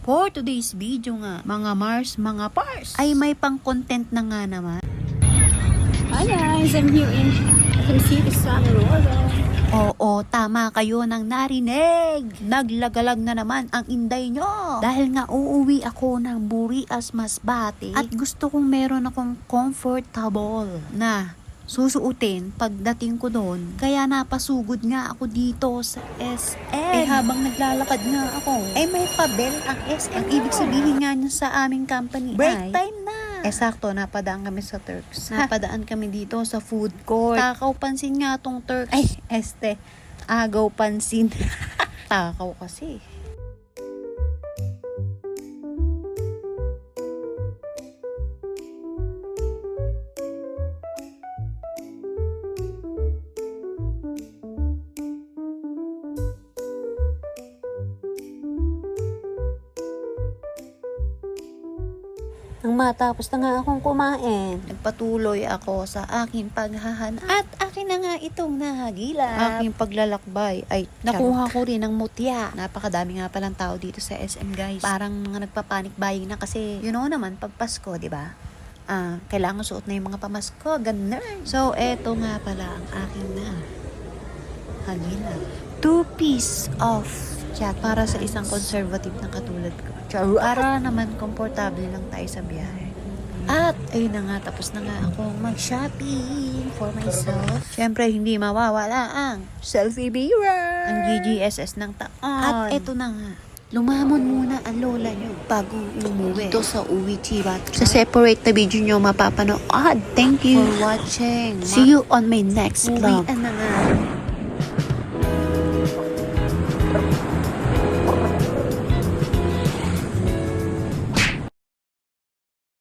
For today's video nga, mga Mars, mga Pars, ay may pang-content na nga naman. Hi guys, I'm here in City San Rosa. Oo, tama kayo nang narinig. Naglagalag na naman ang inday nyo. Dahil nga uuwi ako ng Burias, Masbate. At gusto kong meron akong comfortable na susuotin pagdating ko doon. Kaya napasugod nga ako dito sa SM. Habang naglalakad nga ako, may pabel ang SM. Ang ibig sabihin nga niya sa aming company break time na. Sakto, napadaan kami sa Turks. Napadaan kami dito sa food court. Takaw pansin nga tong Turks. Agaw pansin. Takaw kasi. Nang matapos na nga akong kumain, Nagpatuloy ako sa aking paghahanap. At akin na nga itong nahagilap. Aking paglalakbay ay nakuha ko rin ng mutya. Napakadami nga palang tao dito sa SM, guys. Parang mga nagpapanik buying na kasi, you know naman, pag Pasko, di ba? Kailangan suot na yung mga pamasko. Ganun. So, eto nga pala ang aking hagilap. 2 piece of chat para sa isang conservative na katulad ko. Para naman komportable lang tayo sa biyahe. At ayun na nga, tapos na nga akong mag-shopping for myself. Siyempre, hindi mawawala ang selfie mirror. Ang GGSS ng taon. At eto na nga, lumamon muna ang lola nyo bago umuwi. Ito sa uwi Chibat. Sa separate na video nyo mapapanood. Thank you for watching. See you on my next vlog. Uwian na nga.